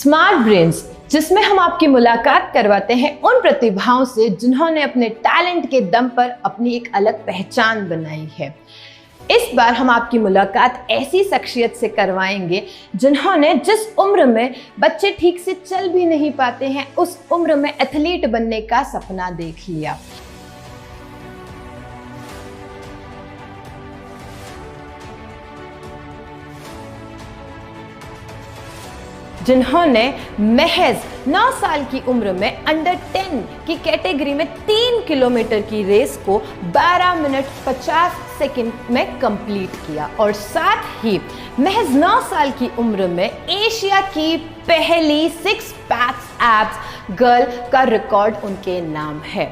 Smart brains, जिसमें हम आपकी मुलाकात करवाते हैं उन प्रतिभाओं से जिन्होंने अपने टैलेंट के दम पर अपनी एक अलग पहचान बनाई है। इस बार हम आपकी मुलाकात ऐसी शख्सियत से करवाएंगे जिन्होंने जिस उम्र में बच्चे ठीक से चल भी नहीं पाते हैं, उस उम्र में एथलीट बनने का सपना देख लिया। जिन्होंने महज 9 साल की उम्र में अंडर 10 की कैटेगरी में 3 किलोमीटर की रेस को 12 मिनट 50 सेकंड में कंप्लीट किया और साथ ही महज 9 साल की उम्र में एशिया की पहली 6 पैक्स एब्स गर्ल का रिकॉर्ड उनके नाम है।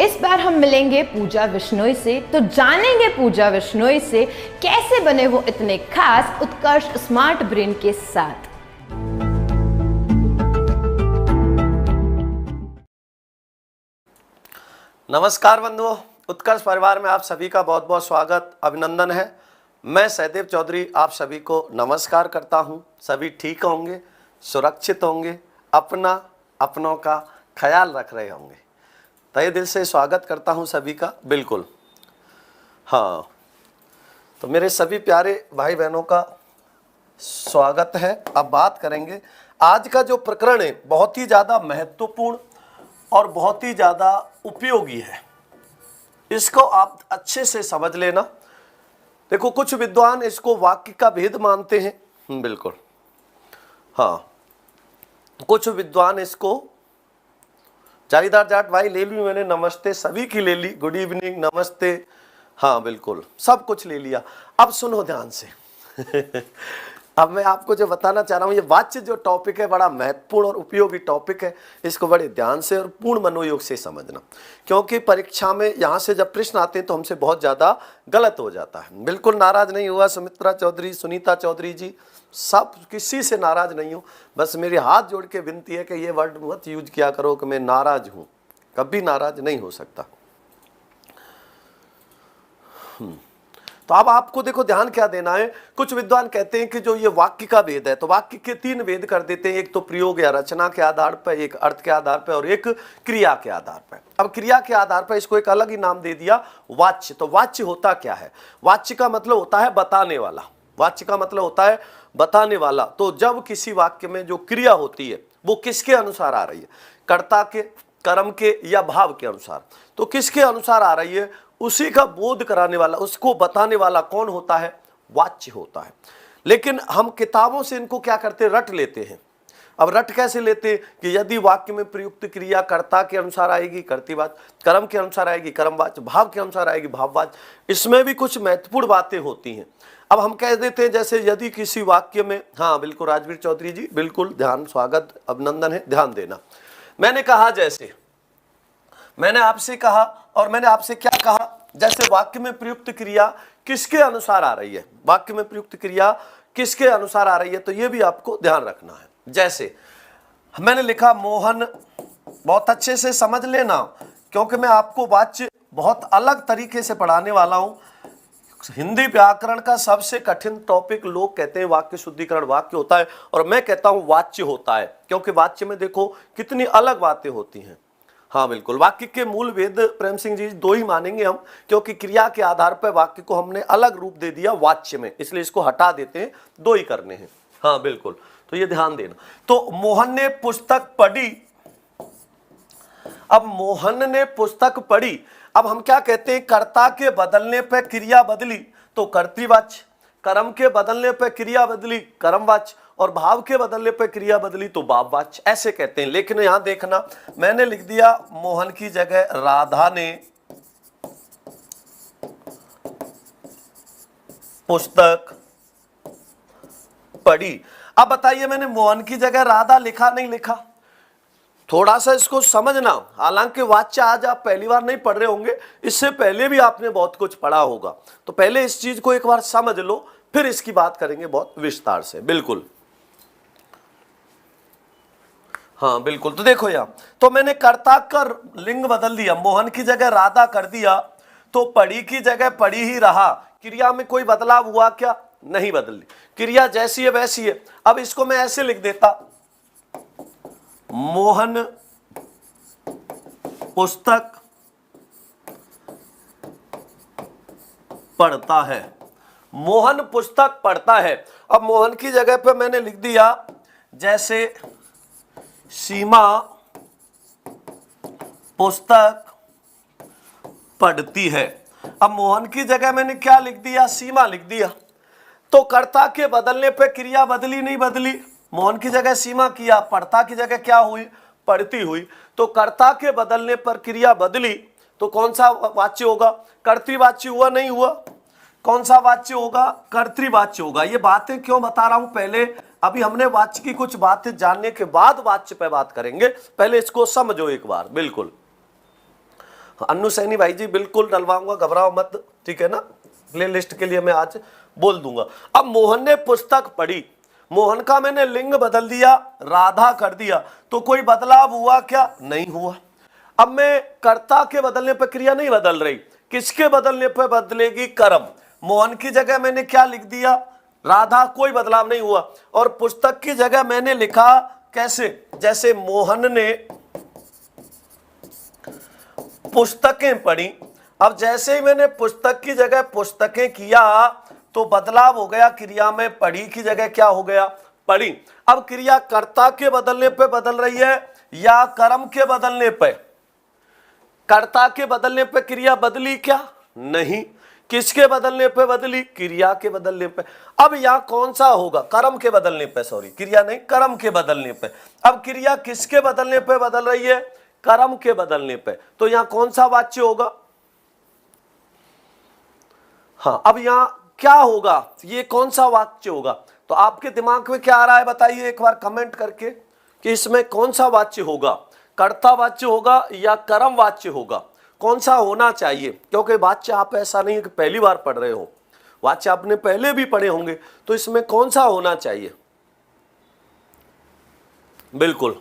इस बार हम मिलेंगे पूजा बिश्नोई से, तो जानेंगे पूजा बिश्नोई से कैसे बने वो इतने खास उत्कर्ष स्मार्ट ब्रेन के साथ। नमस्कार बंधुओं, उत्कर्ष परिवार में आप सभी का बहुत बहुत स्वागत, अभिनंदन है। मैं सहदेव चौधरी आप सभी को नमस्कार करता हूं। सभी ठीक होंगे, सुरक्षित होंगे, अपनों का ख्याल रख रहे होंगे। तहे दिल से स्वागत करता हूं सभी का। बिल्कुल हाँ, तो मेरे सभी प्यारे भाई बहनों का स्वागत है। अब बात करेंगे आज का जो प्रकरण है, बहुत ही ज़्यादा महत्वपूर्ण और बहुत ही ज़्यादा उपयोगी है। इसको आप अच्छे से समझ लेना। देखो, कुछ विद्वान इसको वाक्य का भेद मानते हैं। बिल्कुल हाँ, कुछ विद्वान इसको जालीदार जाट भाई ले ली मैंने, नमस्ते सभी की ले ली, गुड इवनिंग, नमस्ते। हाँ बिल्कुल, सब कुछ ले लिया। अब सुनो ध्यान से अब मैं आपको जो बताना चाह रहा हूँ, ये वाच्य जो टॉपिक है बड़ा महत्वपूर्ण और उपयोगी टॉपिक है। इसको बड़े ध्यान से और पूर्ण मनोयोग से समझना, क्योंकि परीक्षा में यहाँ से जब प्रश्न आते हैं तो हमसे बहुत ज़्यादा गलत हो जाता है। बिल्कुल नाराज़ नहीं हुआ सुमित्रा चौधरी, सुनीता चौधरी जी, सब किसी से नाराज़ नहीं हूँ। बस मेरे हाथ जोड़ के विनती है कि ये वर्ड मत यूज किया करो कि मैं नाराज़ हूँ। कभी नाराज़ नहीं हो सकता। तो अब आपको देखो ध्यान क्या देना है। कुछ विद्वान कहते हैं कि जो ये वाक्य का भेद है, तो वाक्य के 3 भेद कर देते हैं। एक तो प्रयोग या रचना के आधार पर, एक अर्थ के आधार पर और एक क्रिया के आधार पर। अब क्रिया के आधार पर इसको एक अलग ही नाम दे दिया, वाच्य। तो वाच्य होता क्या है? वाच्य का मतलब होता है बताने वाला। वाच्य का मतलब होता है बताने वाला। तो जब किसी वाक्य में जो क्रिया होती है वो किसके अनुसार आ रही है, कर्ता के, कर्म के या भाव के अनुसार, तो किसके अनुसार आ रही है, उसी का बोध कराने वाला, उसको बताने वाला कौन होता है? वाच्य होता है। लेकिन हम किताबों से इनको क्या करते हैं, रट लेते हैं। अब रट कैसे लेते हैं कि यदि वाक्य में प्रयुक्त क्रिया कर्ता के अनुसार आएगी कर्तृवाच्य, कर्म के अनुसार आएगी कर्मवाच्य, भाव के अनुसार आएगी भाववाच्य। इसमें भी कुछ महत्वपूर्ण बातें होती हैं। अब हम कह देते हैं जैसे यदि किसी वाक्य में, हाँ बिल्कुल राजवीर चौधरी जी, बिल्कुल ध्यान, स्वागत, अभिनंदन है, ध्यान देना। मैंने कहा, जैसे मैंने आपसे कहा और मैंने आपसे क्या कहा, जैसे वाक्य में प्रयुक्त क्रिया किसके अनुसार आ रही है, वाक्य में प्रयुक्त क्रिया किसके अनुसार आ रही है, तो ये भी आपको ध्यान रखना है। जैसे मैंने लिखा मोहन, बहुत अच्छे से समझ लेना, क्योंकि मैं आपको वाच्य बहुत अलग तरीके से पढ़ाने वाला हूं। हिंदी व्याकरण का सबसे कठिन टॉपिक लोग कहते हैं वाक्य शुद्धिकरण वाक्य होता है, और मैं कहता हूं वाच्य होता है, क्योंकि वाच्य में देखो कितनी अलग बातें होती हैं। हाँ बिल्कुल, वाक्य के मूल भेद प्रेम सिंह जी 2 ही मानेंगे हम, क्योंकि क्रिया के आधार पर वाक्य को हमने अलग रूप दे दिया वाच्य में, इसलिए इसको हटा देते हैं, 2 ही करने हैं। हाँ बिल्कुल, तो ये ध्यान देना। तो मोहन ने पुस्तक पढ़ी। अब मोहन ने पुस्तक पढ़ी, अब हम क्या कहते हैं, कर्ता के बदलने पर क्रिया बदली तो कर्तृवाच्य, कर्म के बदलने पर क्रिया बदली कर्मवाच्य, और भाव के बदलने पर क्रिया बदली तो भाववाच्य, ऐसे कहते हैं। लेकिन यहां देखना, मैंने लिख दिया मोहन की जगह राधा ने पुस्तक पढ़ी। अब बताइए, मैंने मोहन की जगह राधा लिखा नहीं लिखा? थोड़ा सा इसको समझना। हालांकि वाच्य आज आप पहली बार नहीं पढ़ रहे होंगे, इससे पहले भी आपने बहुत कुछ पढ़ा होगा, तो पहले इस चीज को एक बार समझ लो, फिर इसकी बात करेंगे बहुत विस्तार से। बिल्कुल हाँ बिल्कुल, तो देखो यहाँ, तो मैंने कर्ता कर लिंग बदल दिया, मोहन की जगह राधा कर दिया, तो पढ़ी की जगह पढ़ी ही रहा। क्रिया में कोई बदलाव हुआ क्या? नहीं बदली, क्रिया जैसी है वैसी है। अब इसको मैं ऐसे लिख देता, मोहन पुस्तक पढ़ता है। मोहन पुस्तक पढ़ता है। अब मोहन की जगह पे मैंने लिख दिया जैसे सीमा पुस्तक पढ़ती है। अब मोहन की जगह मैंने क्या लिख दिया, सीमा लिख दिया। तो कर्ता के बदलने पे क्रिया बदली नहीं बदली, मोहन की जगह सीमा किया, पढ़ता की जगह क्या हुई, पढ़ती हुई। तो कर्ता के बदलने पर क्रिया बदली तो कौन सा वाच्य होगा, कर्तृवाच्य हुआ नहीं हुआ, कौन सा वाच्य होगा, कर्तृवाच्य होगा। ये बातें क्यों बता रहा हूं, पहले अभी हमने वाच्य की कुछ बातें जानने के बाद वाच्य पे बात करेंगे, पहले इसको समझो एक बार। बिल्कुल अन्नू सैनी भाई जी, बिल्कुल डलवाऊंगा, घबराओ मत, ठीक है ना, प्ले लिस्ट के लिए मैं आज बोल दूंगा। अब मोहन ने पुस्तक पढ़ी, मोहन का मैंने लिंग बदल दिया, राधा कर दिया, तो कोई बदलाव हुआ क्या, नहीं हुआ। अब मैं कर्ता के बदलने पर क्रिया नहीं बदल रही, किसके बदलने पर बदलेगी, कर्म। मोहन की जगह मैंने क्या लिख दिया, राधा, कोई बदलाव नहीं हुआ। और पुस्तक की जगह मैंने लिखा कैसे, जैसे मोहन ने पुस्तकें पढ़ी। अब जैसे ही मैंने पुस्तक की जगह पुस्तकें किया तो बदलाव हो गया, क्रिया में पढ़ी की जगह क्या हो गया, पढ़ी। अब क्रिया कर्ता के बदलने पे बदल रही है या कर्म के बदलने पे, कर्ता के बदलने पे क्रिया बदली क्या, नहीं। किसके बदलने पे बदली, क्रिया के बदलने पे। अब यहां कौन सा होगा, कर्म के बदलने पे, सॉरी क्रिया नहीं, कर्म के बदलने पे। अब क्रिया किसके बदलने पे बदल रही है, कर्म के बदलने पे, तो यहां कौन सा वाच्य होगा, हाँ। अब यहां क्या होगा, ये कौन सा वाच्य होगा, तो आपके दिमाग में क्या आ रहा है बताइए एक बार कमेंट करके कि इसमें कौन सा वाच्य होगा, कर्ता वाच्य होगा या कर्म वाच्य होगा, कौन सा होना चाहिए। क्योंकि वाच्य आप ऐसा नहीं है कि पहली बार पढ़ रहे हो, वाच्य आपने पहले भी पढ़े होंगे, तो इसमें कौन सा होना चाहिए, बिल्कुल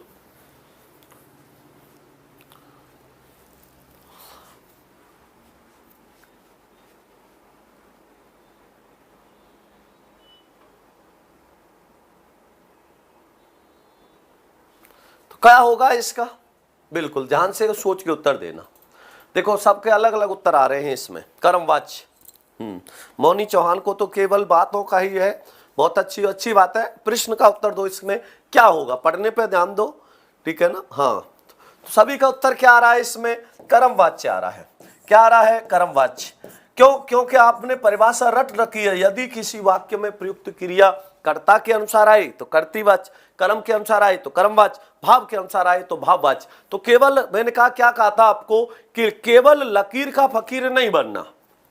क्या होगा इसका, बिल्कुल ध्यान से सोच के उत्तर देना। देखो सबके अलग अलग उत्तर आ रहे हैं इसमें, कर्मवाच्य। मौनी चौहान को तो केवल बातों का ही है, बहुत अच्छी बात है। प्रश्न का उत्तर दो, इसमें क्या होगा, पढ़ने पे ध्यान दो, ठीक है ना। हाँ तो सभी का उत्तर क्या आ रहा है इसमें, कर्मवाच्य आ रहा है। क्या आ रहा है, कर्मवाच्य। क्यों, क्योंकि आपने परिभाषा रट रखी है, यदि किसी वाक्य में प्रयुक्त क्रिया कर्ता के अनुसार आए तो कर्तृवाच्य, कर्म के अनुसार आए तो कर्मवाच्य, भाव के अनुसार आए तो भाववाच्य। तो केवल मैंने कहा, क्या कहा था आपको कि केवल लकीर का फकीर नहीं बनना,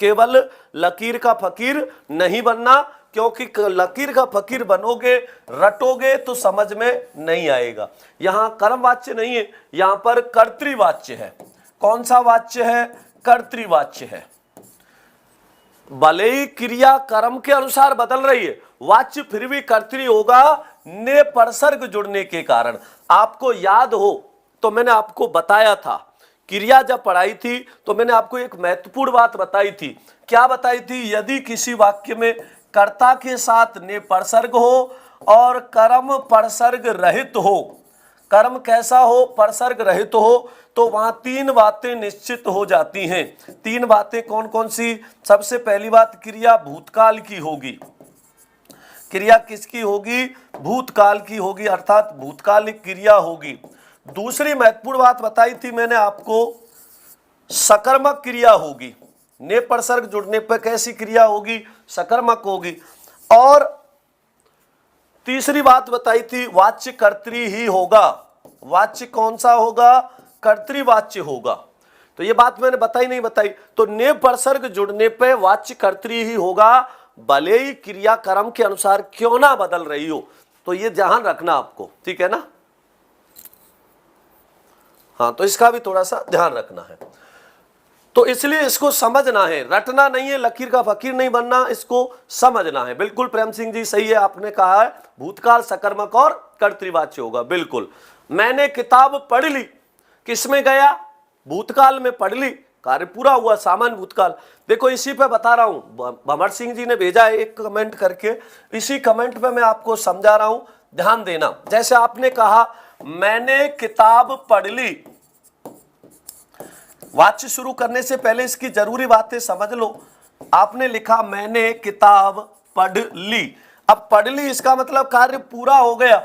केवल लकीर का फकीर नहीं बनना, क्योंकि लकीर का फकीर बनोगे, रटोगे तो समझ में नहीं आएगा। यहां कर्मवाच्य नहीं है, यहां पर कर्तृवाच्य है। कौन सा वाच्य है, कर्तृवाच्य है। भले ही क्रिया कर्म के अनुसार बदल रही है, वाच्य फिर भी कर्तृ होगा, ने परसर्ग जुड़ने के कारण। आपको याद हो तो मैंने आपको बताया था, क्रिया जब पढ़ाई थी तो मैंने आपको एक महत्वपूर्ण बात बताई थी। क्या बताई थी, यदि किसी वाक्य में कर्ता के साथ ने परसर्ग हो और कर्म परसर्ग रहित हो, कर्म कैसा हो, परसर्ग रहित हो, तो वहां तीन बातें निश्चित हो जाती हैं। तीन बातें कौन कौन सी, सबसे पहली बात, क्रिया भूतकाल की होगी। क्रिया किसकी होगी, भूतकाल की होगी, अर्थात भूतकालिक क्रिया होगी। दूसरी महत्वपूर्ण बात बताई थी मैंने आपको, सकर्मक क्रिया होगी। ने परसर्ग जुड़ने पर कैसी क्रिया होगी, सकर्मक होगी। और तीसरी बात बताई थी, वाच्य कर्तृ ही होगा। वाच्य कौन सा होगा, कर्तृवाच्य होगा। तो ये बात मैंने बताई नहीं बताई, तो ने परसर्ग जुड़ने पे वाच्य कर्तृ ही होगा, भले ही क्रिया कर्म के अनुसार क्यों ना बदल रही हो। तो ये ध्यान रखना आपको, ठीक है ना। हाँ तो इसका भी थोड़ा सा ध्यान रखना है। तो इसलिए इसको समझना है, रटना नहीं है, लकीर का फकीर नहीं बनना, इसको समझना है। बिल्कुल प्रेम सिंह जी सही है, आपने कहा है भूतकाल सकर्मक और कर्तृवाच्य होगा। बिल्कुल, मैंने किताब पढ़ ली, किसमें गया, भूतकाल में पढ़ ली, कार्य पूरा हुआ, सामान्य भूतकाल। देखो इसी पे बता रहा हूं, भमर सिंह जी ने भेजा है एक कमेंट करके, इसी कमेंट पे मैं आपको समझा रहा हूं, ध्यान देना। जैसे आपने कहा मैंने किताब पढ़ ली। वाक्य शुरू करने से पहले इसकी जरूरी बातें समझ लो। आपने लिखा मैंने किताब पढ़ ली। अब पढ़ ली इसका मतलब कार्य पूरा हो गया।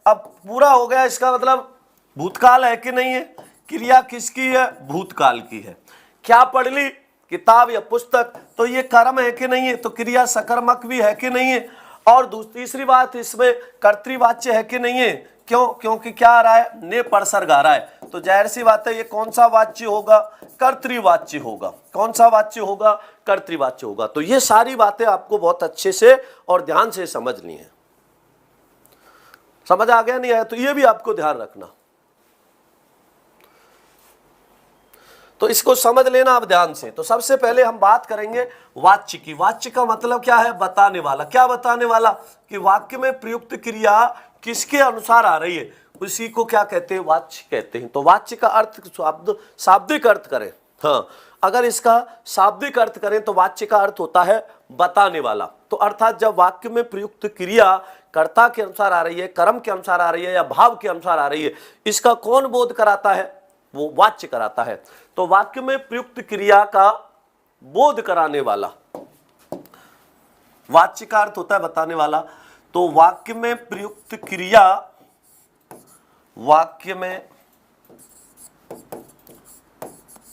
अब पूरा हो गया इसका मतलब भूतकाल है कि नहीं है? क्रिया किसकी है? भूतकाल की है। क्या पढ़ ली? किताब या पुस्तक। तो ये कर्म है कि नहीं है? तो क्रिया सकर्मक भी है कि नहीं है? और तीसरी बात, इसमें कर्तृवाच्य है कि नहीं है? क्यों? क्योंकि क्या आ रहा है? ने परसर्ग आ रहा है। तो जाहिर सी बात है ये कौन सा वाच्य होगा? कर्तृवाच्य होगा। कौन सा वाच्य होगा? कर्तृवाच्य होगा। तो ये सारी बातें आपको बहुत अच्छे से और ध्यान से समझनी है। समझ आ गया? नहीं आया तो ये भी आपको ध्यान रखना। तो इसको समझ लेना अब ध्यान से। तो सबसे पहले हम बात करेंगे वाच्य की। वाच्य का मतलब क्या है? बताने वाला। क्या बताने वाला? कि वाक्य में प्रयुक्त क्रिया किसके अनुसार आ रही है, उसी को क्या कहते हैं? वाच्य कहते हैं। तो वाच्य का अर्थ शाब्दिक अर्थ करें, हाँ, अगर इसका शाब्दिक अर्थ करें तो वाच्य का अर्थ होता है बताने वाला। तो अर्थात जब वाक्य में प्रयुक्त क्रिया कर्ता के अनुसार आ रही है, कर्म के अनुसार आ रही है या भाव के अनुसार आ रही है, इसका कौन बोध कराता है? वो वाच्य कराता है। तो वाक्य में प्रयुक्त क्रिया का बोध कराने वाला, वाच्य का अर्थ होता है बताने वाला। तो वाक्य में प्रयुक्त क्रिया, वाक्य में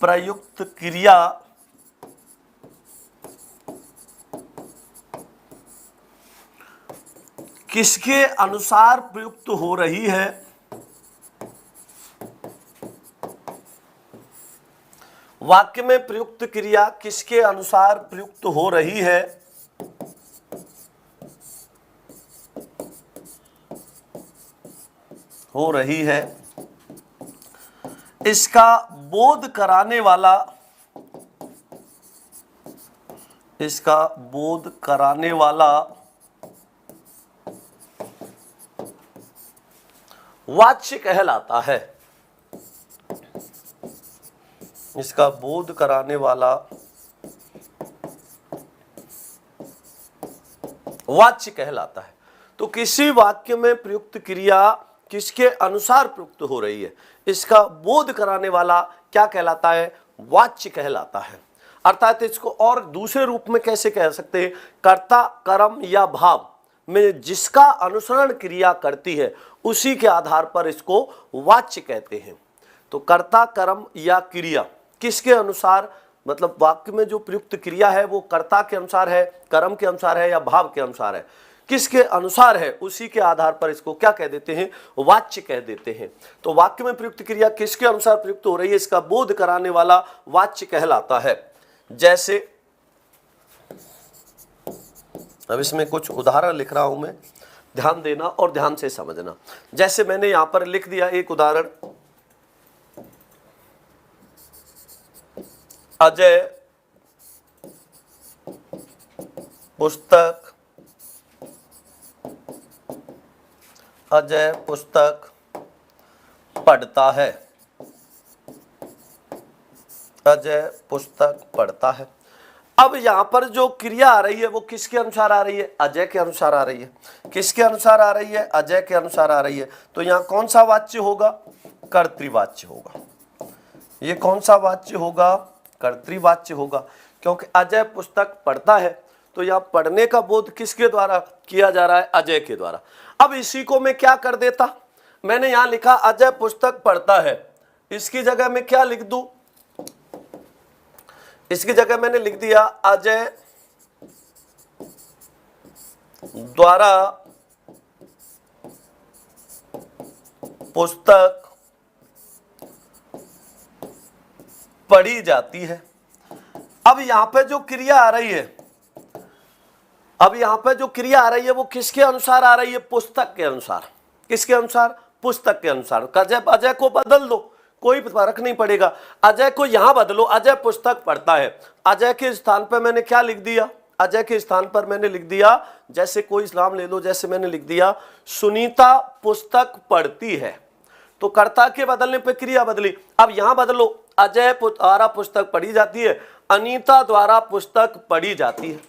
प्रयुक्त क्रिया किसके अनुसार प्रयुक्त हो रही है, वाक्य में प्रयुक्त क्रिया किसके अनुसार प्रयुक्त हो रही है, इसका बोध कराने वाला, इसका बोध कराने वाला वाच्य कहलाता है। इसका बोध कराने वाला वाच्य कहलाता है। तो किसी वाक्य में प्रयुक्त क्रिया किसके अनुसार प्रयुक्त हो रही है, इसका बोध कराने वाला क्या कहलाता है? वाच्य कहलाता है। अर्थात इसको और दूसरे रूप में कैसे कह सकते हैं? कर्ता, कर्म या भाव में जिसका अनुसरण क्रिया करती है उसी के आधार पर इसको वाच्य कहते हैं। तो कर्ता, कर्म या क्रिया किसके अनुसार, मतलब वाक्य में जो प्रयुक्त क्रिया है वो कर्ता के अनुसार है, कर्म के अनुसार है या भाव के अनुसार है, किसके अनुसार है, उसी के आधार पर इसको क्या कह देते हैं? वाच्य कह देते हैं। तो वाक्य में प्रयुक्त क्रिया किसके अनुसार प्रयुक्त हो रही है, इसका बोध कराने वाला वाच्य कहलाता है। जैसे अब इसमें कुछ उदाहरण लिख रहा हूं मैं, ध्यान देना और ध्यान से समझना। जैसे मैंने यहां पर लिख दिया एक उदाहरण, अजय पुस्तक पढ़ता है। अजय पुस्तक पढ़ता है। अब यहां पर जो क्रिया आ रही है वो किसके अनुसार आ रही है? अजय के अनुसार आ रही है। किसके अनुसार आ रही है? अजय के अनुसार आ रही है। तो यहां कौन सा वाच्य होगा? कर्तृवाच्य होगा। ये कौन सा वाच्य होगा? कर्तृवाच्य होगा, क्योंकि अजय पुस्तक पढ़ता है। तो यहां पढ़ने का बोध किसके द्वारा किया जा रहा है? अजय के द्वारा। अब इसी को मैं क्या कर देता, मैंने यहां लिखा अजय पुस्तक पढ़ता है, इसकी जगह मैं क्या लिख दूं? इसकी जगह मैंने लिख दिया अजय द्वारा पुस्तक पढ़ी जाती है। अब यहां पे जो क्रिया आ रही है, वो किसके अनुसार आ रही है? पुस्तक के अनुसार। किसके अनुसार? पुस्तक के अनुसार। अजय को बदल दो, कोई फर्क नहीं पड़ेगा। अजय को यहां बदलो, अजय पुस्तक पढ़ता है। अजय के स्थान पर मैंने क्या लिख दिया? अजय के स्थान पर मैंने लिख दिया, जैसे कोई नाम ले लो, जैसे मैंने लिख दिया सुनीता पुस्तक पढ़ती है। तो कर्ता के बदलने पर क्रिया बदली। अब यहां बदलो, अजय द्वारा पुस्तक पढ़ी जाती है, अनीता द्वारा पुस्तक पढ़ी जाती है।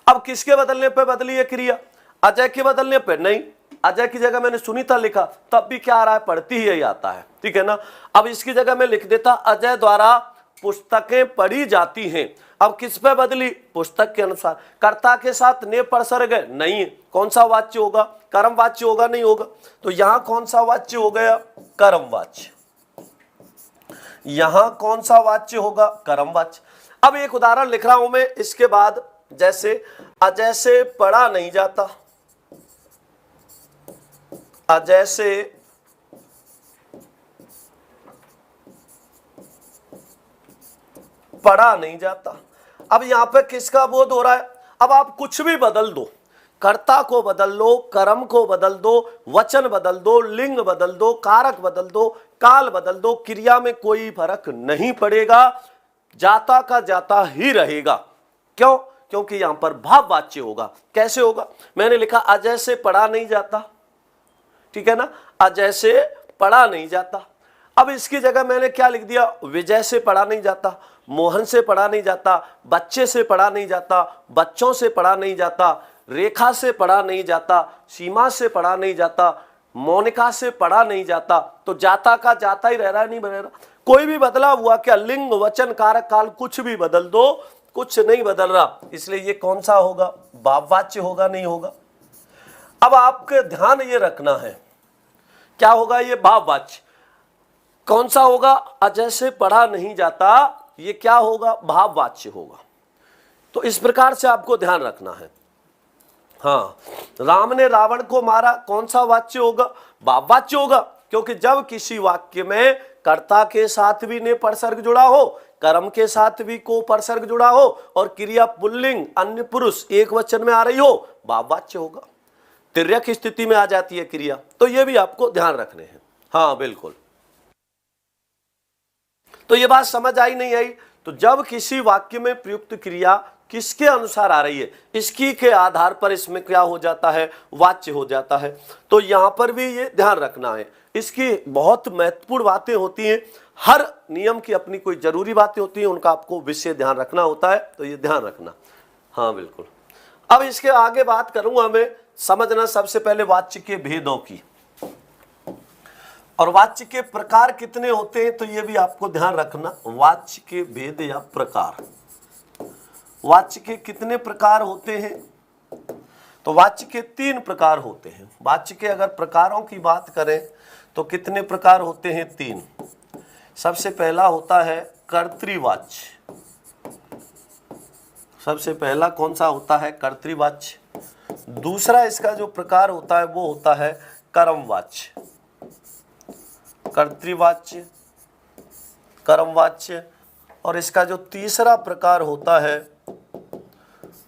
अब किसके बदलने पर बदली है क्रिया? अजय के बदलने पर नहीं, अजय की जगह मैंने सुनीता लिखा तब भी क्या आ रहा है, पढ़ती ही यही आता है, ठीक है ना। अब इसकी जगह मैं लिख देता अजय द्वारा पुस्तकें पढ़ी जाती हैं। अब किस पे बदली, पुस्तक के अनुसार। कर्ता के साथ ने परसर्ग है, नहीं, कौन सा वाच्य होगा, कर्म वाच्य होगा, नहीं होगा। तो यहां कौन सा वाच्य हो गया, कर्म वाच्य। यहां कौन सा वाच्य होगा, कर्म वाच्य। अब एक उदाहरण लिख रहा हूं मैं इसके बाद, जैसे अजय से पढ़ा नहीं जाता, अजय से पढ़ा नहीं जाता। अब यहां पे किसका बोध हो रहा है, अब आप कुछ भी बदल दो, कर्ता को बदल दो, कर्म को बदल दो, वचन बदल दो, लिंग बदल दो, कारक बदल दो, काल बदल दो, क्रिया में कोई फर्क नहीं पड़ेगा, जाता का जाता ही रहेगा। क्यों, क्योंकि यहां पर भाववाच्य होगा। कैसे होगा, मैंने लिखा अजय से पढ़ा नहीं जाता, ठीक है ना, अजय से पढ़ा नहीं जाता। अब इसकी जगह मैंने क्या लिख दिया, विजय से पढ़ा नहीं जाता, मोहन से पढ़ा नहीं जाता, बच्चे से पढ़ा नहीं जाता, बच्चों से पढ़ा नहीं जाता, रेखा से पढ़ा नहीं जाता, सीमा से पढ़ा नहीं जाता, मोनिका से पढ़ा नहीं जाता। तो जाता का जाता ही रह रहा है, नहीं बनेगा। कोई भी बदला हुआ क्या, लिंग वचन कारक काल कुछ भी बदल दो, कुछ नहीं बदल रहा, इसलिए ये कौन सा होगा, भाववाच्य होगा, नहीं होगा। अब आपके ध्यान ये रखना है, क्या होगा, ये भाववाच्य। कौन सा होगा, अजय से पढ़ा नहीं जाता, ये क्या होगा, भाववाच्य होगा। तो इस प्रकार से आपको ध्यान रखना है। हाँ, राम ने रावण को मारा, कौन सा वाच्य होगा, भाववाच्य होगा, क्योंकि जब किसी वाक्य में कर्ता के साथ भी ने परसर्ग जुड़ा हो, कर्म के साथ भी को परसर्ग जुड़ा हो और क्रिया पुल्लिंग अन्य पुरुष एक वचन में आ रही हो, भाववाच्य होगा। तिर्यक स्थिति में आ जाती है क्रिया, तो ये भी आपको ध्यान रखने हैं। हाँ बिल्कुल। तो ये बात समझ आई नहीं आई, तो जब किसी वाक्य में प्रयुक्त क्रिया किसके अनुसार आ रही है, इसकी के आधार पर इसमें क्या हो जाता है, वाच्य हो जाता है। तो यहां पर भी ये ध्यान रखना है, इसकी बहुत महत्वपूर्ण बातें होती हैं, हर नियम की अपनी कोई जरूरी बातें होती हैं, उनका आपको विशेष ध्यान रखना होता है, तो ये ध्यान रखना। हाँ बिल्कुल। अब इसके आगे बात करूंगा मैं, समझना सबसे पहले वाच्य के भेदों की, और वाच्य के प्रकार कितने होते हैं, तो ये भी आपको ध्यान रखना। वाच्य के भेद या प्रकार, वाच्य के कितने प्रकार होते हैं, तो वाच्य के 3 प्रकार होते हैं। वाच्य के अगर प्रकारों की बात करें तो कितने प्रकार होते हैं, 3। सबसे पहला होता है कर्तृवाच्य, सबसे पहला कौन सा होता है, कर्तृवाच्य। दूसरा इसका जो प्रकार होता है वो होता है कर्मवाच्य, कर्तृवाच्य, कर्मवाच्य। और इसका जो तीसरा प्रकार होता है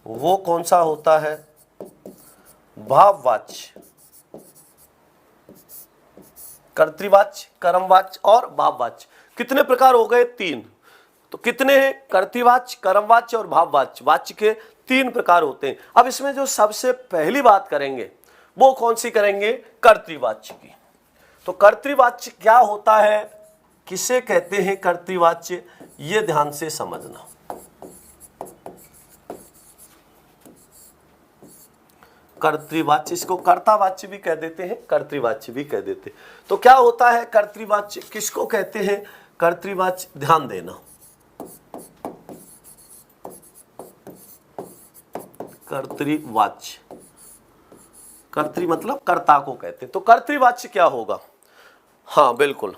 वो कौन सा होता है, भाववाच्य, कर्तृवाच्य, कर्मवाच्य और भाववाच्य। कितने प्रकार हो गए, 3। तो कितने हैं, कर्तृवाच्य, कर्मवाच्य और भाववाच्य। वाच्य के 3 प्रकार होते हैं। अब इसमें जो सबसे पहली बात करेंगे वो कौन सी करेंगे, कर्तृवाच्य की। तो कर्तृवाच्य क्या होता है, किसे कहते हैं कर्तृवाच्य, ये ध्यान से समझना। कर्तृवाच्य, इसको कर्तावाच्य भी कह देते हैं, कर्तृवाच्य भी कह देते हैं। तो क्या होता है कर्तृवाच्य, किसको कहते हैं कर्तृवाच्य, ध्यान देना। कर्तृवाच्य, कर्तृ मतलब कर्ता को कहते हैं। तो कर्तृवाच्य क्या होगा, हाँ बिल्कुल,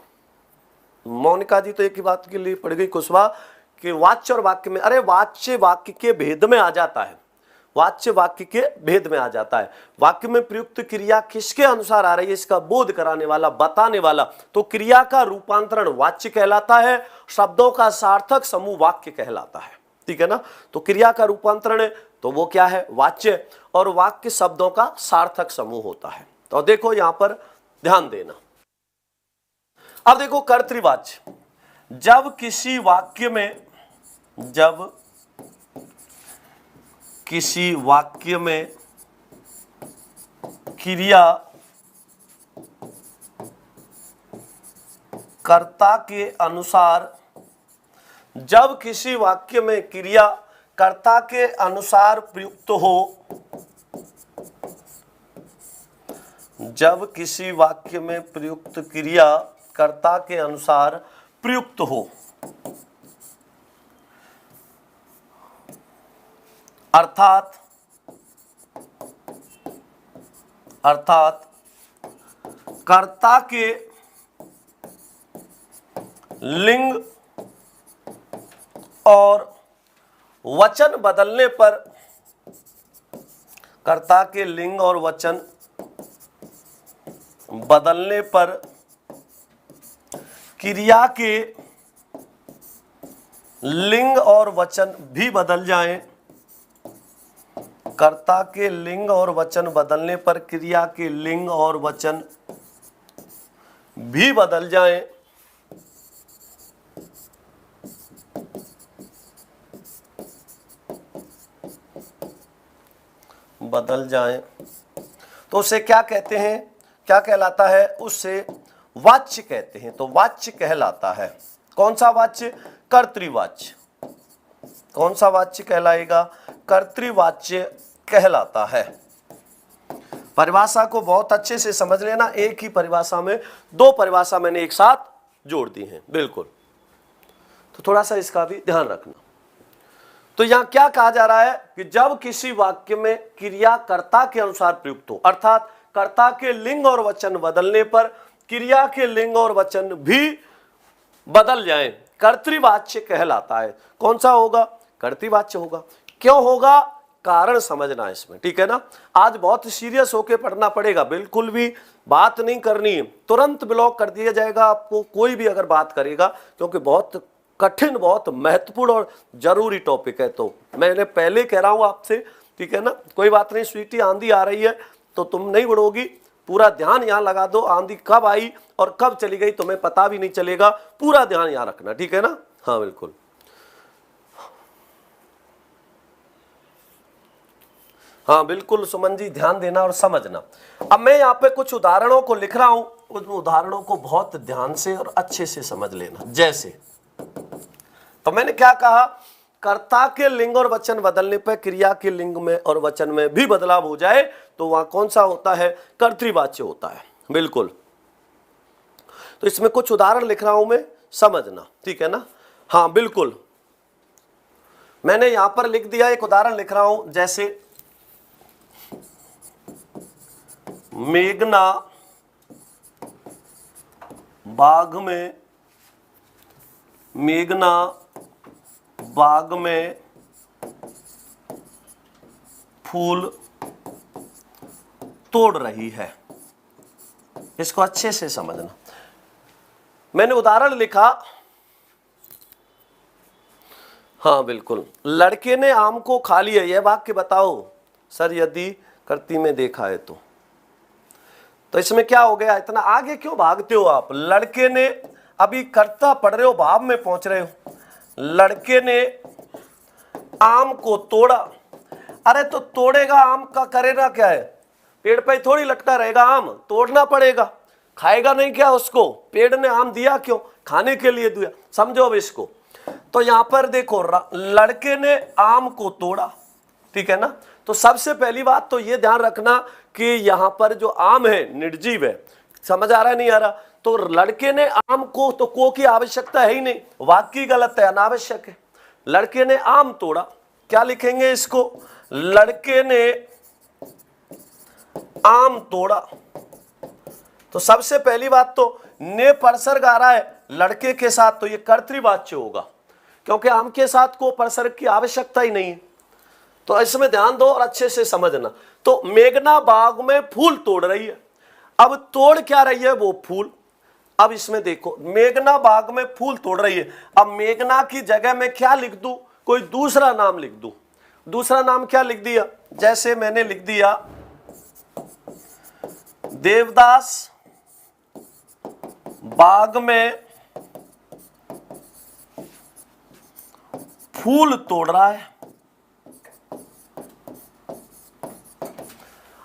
मोनिका जी तो एक ही बात के लिए पड़ गई कुशवा कि वाच्य और वाक्य में, अरे वाच्य वाक्य के भेद में आ जाता है, वाच्य वाक्य के भेद में आ जाता है। वाक्य में प्रयुक्त क्रिया किसके अनुसार आ रही है, इसका बोध कराने वाला, बताने वाला। तो क्रिया का रूपांतरण वाच्य कहलाता है, शब्दों का सार्थक समूह वाक्य कहलाता है, ठीक है ना। तो क्रिया का रूपांतरण है तो वो क्या है, वाच्य, और वाक्य शब्दों का सार्थक समूह होता है। तो देखो यहां पर ध्यान देना। अब देखो कर्तृवाच्य, जब किसी वाक्य में, जब किसी वाक्य में क्रिया कर्ता के अनुसार, जब किसी वाक्य में क्रिया कर्ता के अनुसार प्रयुक्त हो, जब किसी वाक्य में प्रयुक्त क्रिया कर्ता के अनुसार प्रयुक्त हो, अर्थात कर्ता के लिंग और वचन बदलने पर, कर्ता के लिंग और वचन बदलने पर क्रिया के लिंग और वचन भी बदल जाएं, कर्ता के लिंग और वचन बदलने पर क्रिया के लिंग और वचन भी बदल जाएं, तो उसे क्या कहते हैं, क्या कहलाता है? उससे वाच्य कहते हैं। तो वाच्य कहलाता है। कौन सा वाच्य? कर्तृवाच्य। कौन सा वाच्य कहलाएगा? कर्तृवाच्य कहलाता है। परिभाषा को बहुत अच्छे से समझ लेना। एक ही परिभाषा में दो परिभाषा मैंने एक साथ जोड़ दी हैं, बिल्कुल। तो थोड़ा सा इसका भी ध्यान रखना। तो यहां क्या कहा जा रहा है कि जब किसी वाक्य में क्रिया कर्ता के अनुसार प्रयुक्त हो, अर्थात कर्ता के लिंग और वचन बदलने पर क्रिया के लिंग और वचन भी बदल जाएं, कर्तृवाच्य कहलाता है। कौन सा होगा? कर्तृवाच्य होगा। क्यों होगा? कारण समझना है इसमें, ठीक है ना। आज बहुत सीरियस होकर पढ़ना पड़ेगा, बिल्कुल भी बात नहीं करनी है, तुरंत ब्लॉक कर दिया जाएगा आपको कोई भी अगर बात करेगा, क्योंकि बहुत कठिन, बहुत महत्वपूर्ण और जरूरी टॉपिक है। तो मैंने पहले कह रहा हूं आपसे, ठीक है ना। कोई बात नहीं, स्वीटी आंधी आ रही है तो तुम नहीं उड़ोगी, पूरा ध्यान यहां लगा दो। आंधी कब आई और कब चली गई तुम्हें पता भी नहीं चलेगा, पूरा ध्यान यहां रखना, ठीक है ना। हाँ बिल्कुल। हाँ बिल्कुल सुमन जी, ध्यान देना और समझना। अब मैं यहाँ पे कुछ उदाहरणों को लिख रहा हूं, उन उदाहरणों को बहुत ध्यान से और अच्छे से समझ लेना। जैसे तो मैंने क्या कहा, कर्ता के लिंग और वचन बदलने पर क्रिया के लिंग में और वचन में भी बदलाव हो जाए तो वहां कौन सा होता है? कर्तृवाच्य होता है, बिल्कुल। तो इसमें कुछ उदाहरण लिख रहा हूं मैं, समझना, ठीक है ना। हाँ बिल्कुल, मैंने यहां पर लिख दिया, एक उदाहरण लिख रहा हूं। जैसे मेघना बाग में फूल तोड़ रही है। इसको अच्छे से समझना। मैंने उदाहरण लिखा, हाँ बिल्कुल, लड़के ने आम को खा लिया। यह वाक्य बताओ सर यदि कर्ती में देखा है तो इसमें क्या हो गया? इतना आगे क्यों भागते हो आप? लड़के ने, अभी कर्ता पढ़ रहे हो, भाव में पहुंच रहे हो। लड़के ने आम को तोड़ा। अरे तो तोड़ेगा आम का, करेगा क्या है? पेड़ पे थोड़ी लटका रहेगा आम, तोड़ना पड़ेगा। खाएगा नहीं क्या उसको? पेड़ ने आम दिया क्यों? खाने के लिए दिया। समझो अब इसको। तो यहां पर देखो, लड़के ने आम को तोड़ा, ठीक है ना। तो सबसे पहली बात तो ये ध्यान रखना कि यहां पर जो आम है निर्जीव है। समझ आ रहा नहीं आ रहा? तो लड़के ने आम को, तो को की आवश्यकता है ही नहीं, वाक्य गलत है, अनावश्यक है। लड़के ने आम तोड़ा, क्या लिखेंगे इसको? लड़के ने आम तोड़ा। तो सबसे पहली बात तो ने परसर्ग आ रहा है लड़के के साथ, तो ये कर्तृवाच्य होगा, क्योंकि आम के साथ को परसर्ग की आवश्यकता ही नहीं है। तो इसमें ध्यान दो और अच्छे से समझना। तो मेघना बाग में फूल तोड़ रही है। अब तोड़ क्या रही है? वो फूल। अब इसमें देखो, मेघना बाग में फूल तोड़ रही है। अब मेघना की जगह में क्या लिख दूं? कोई दूसरा नाम लिख दूं। दूसरा नाम क्या लिख दिया? जैसे मैंने लिख दिया देवदास बाग में फूल तोड़ रहा है।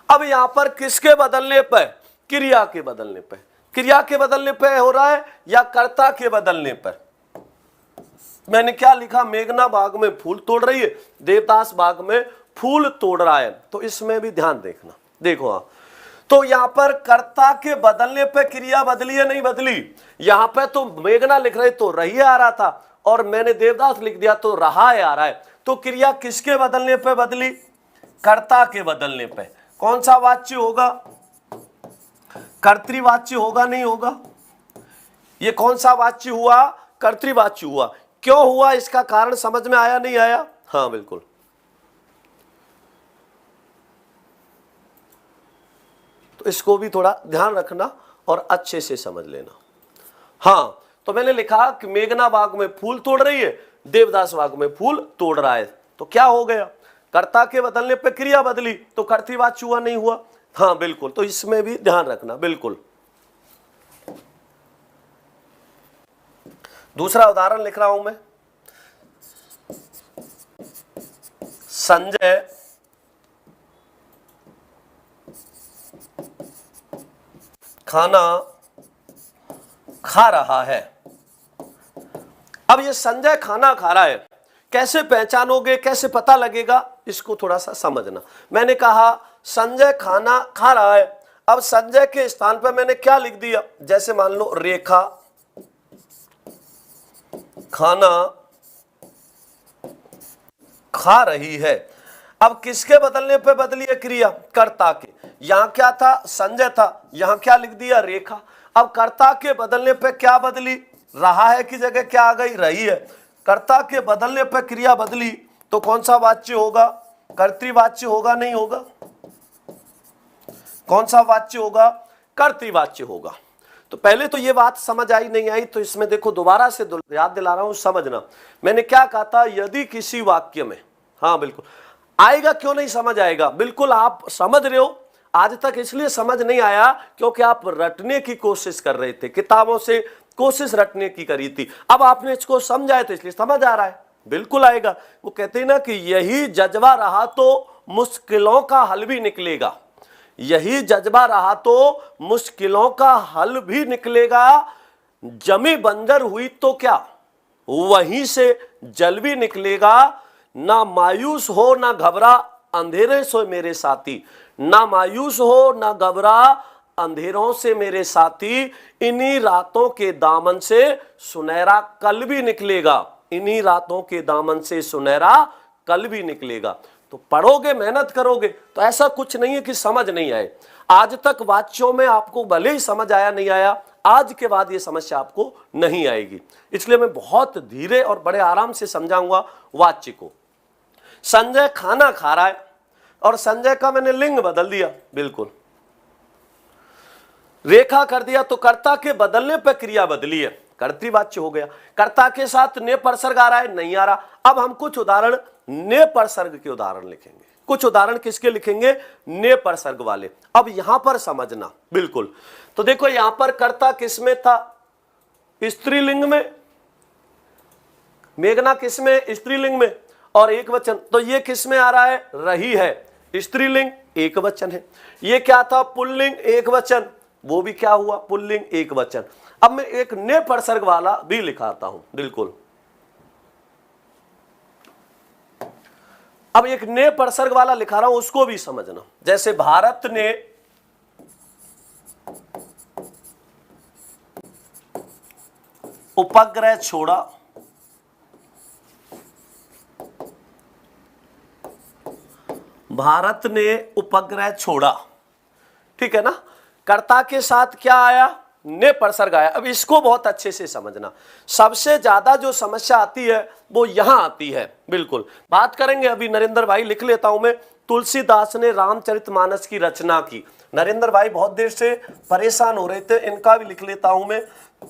अब यहां पर किसके बदलने पर? क्रिया के बदलने पर। क्रिया के बदलने पर हो रहा है या कर्ता के बदलने पर? मैंने क्या लिखा? मेघना बाग में फूल तोड़ रही है, देवदास बाग में फूल तोड़ रहा है। तो इसमें भी ध्यान देखना। देखो हाँ, तो यहां पर कर्ता के बदलने पे क्रिया बदली है नहीं बदली? यहां पे तो मेघना लिख रहे तो रही आ रहा था और मैंने देवदास लिख दिया तो रहा है आ रहा है। तो क्रिया किसके बदलने पे बदली? कर्ता के बदलने पे। कौन सा वाच्य होगा? कर्तृवाच्य होगा नहीं होगा? ये कौन सा वाच्य हुआ? कर्तृवाच्य हुआ। क्यों हुआ इसका कारण समझ में आया नहीं आया? हाँ बिल्कुल। तो इसको भी थोड़ा ध्यान रखना और अच्छे से समझ लेना। हाँ, तो मैंने लिखा कि मेघना बाग में फूल तोड़ रही है, देवदास बाग में फूल तोड़ रहा है। तो क्या हो गया? कर्ता के बदलने पे क्रिया बदली, तो कर्तृवाच्य हुआ नहीं हुआ? हाँ बिल्कुल। तो इसमें भी ध्यान रखना बिल्कुल। दूसरा उदाहरण लिख रहा हूं मैं। संजय खाना खा रहा है। अब ये संजय खाना खा रहा है, कैसे पहचानोगे, कैसे पता लगेगा, इसको थोड़ा सा समझना। मैंने कहा संजय खाना खा रहा है। अब संजय के स्थान पर मैंने क्या लिख दिया? जैसे मान लो रेखा खाना खा रही है। अब किसके बदलने पे बदली है क्रिया? कर्ता के। यहां क्या था? संजय था। यहां क्या लिख दिया? रेखा। अब कर्ता के बदलने पे क्या बदली? रहा है की जगह क्या आ गई? रही है। कर्ता के बदलने पे क्रिया बदली, तो कौन सा वाच्य होगा? कर्तृवाच्य होगा नहीं होगा? कौन सा वाच्य होगा? कर्तृवाच्य होगा। तो पहले तो ये बात समझ आई नहीं आई, तो इसमें देखो दोबारा से याद दिला रहा हूं, समझना। मैंने क्या कहा था? यदि किसी वाक्य में, हाँ बिल्कुल आएगा, क्यों नहीं समझ आएगा? बिल्कुल आप समझ रहे हो। आज तक इसलिए समझ नहीं आया क्योंकि आप रटने की कोशिश कर रहे थे, किताबों से कोशिश रटने की करी थी। अब आपने इसको समझाया तो इसलिए समझ आ रहा है। बिल्कुल आएगा। वो कहते हैं ना कि यही जज्बा रहा तो मुश्किलों का हल भी निकलेगा। यही जज्बा रहा तो मुश्किलों का हल भी निकलेगा। जमी बंजर हुई तो क्या, वहीं से जल भी निकलेगा। ना मायूस हो ना घबरा, अंधेरे से मेरे साथी। ना मायूस हो ना घबरा, अंधेरों से मेरे साथी। इन्हीं रातों के दामन से सुनहरा कल भी निकलेगा। इन्हीं रातों के दामन से सुनहरा कल भी निकलेगा। तो पढ़ोगे, मेहनत करोगे, तो ऐसा कुछ नहीं है कि समझ नहीं आए। आज तक वाच्यों में आपको भले ही समझ आया नहीं आया, आज के बाद ये समस्या आपको नहीं आएगी। इसलिए मैं बहुत धीरे और बड़े आराम से समझाऊंगा वाच्य को। संजय खाना खा रहा है और संजय का मैंने लिंग बदल दिया, बिल्कुल रेखा कर दिया, तो कर्ता के बदलने पर क्रिया बदली है, कर्तृवाच्य हो गया। कर्ता के साथ ने परसर्ग आ रहा है, नहीं आ रहा। अब हम कुछ उदाहरण ने परसर्ग के उदाहरण लिखेंगे। कुछ उदाहरण किसके लिखेंगे? ने परसर्ग वाले। अब यहां पर समझना बिल्कुल। तो देखो यहां पर कर्ता किसमें था? स्त्रीलिंग में। मेघना किसमें? स्त्रीलिंग में। और एक वचन, तो ये किसमें आ रहा है? रही है, स्त्रीलिंग, एक वचन है। ये क्या था? पुल्लिंग, एक वचन। वो भी क्या हुआ? पुल्लिंग, एक वचन। अब मैं एक ने परसर्ग वाला भी लिखाता हूं, बिल्कुल। अब एक ने परसर्ग वाला लिखा रहा हूं, उसको भी समझना। जैसे भारत ने उपग्रह छोड़ा। भारत ने उपग्रह छोड़ा, ठीक है ना। कर्ता के साथ क्या आया? ने परसर्ग आया। अब इसको बहुत अच्छे से समझना। सबसे ज्यादा जो समस्या आती है वो यहां आती है, बिल्कुल बात करेंगे अभी। नरेंद्र भाई लिख लेता हूं मैं। तुलसीदास ने रामचरितमानस की रचना की। नरेंद्र भाई बहुत देर से परेशान हो रहे थे, इनका भी लिख लेता हूं मैं।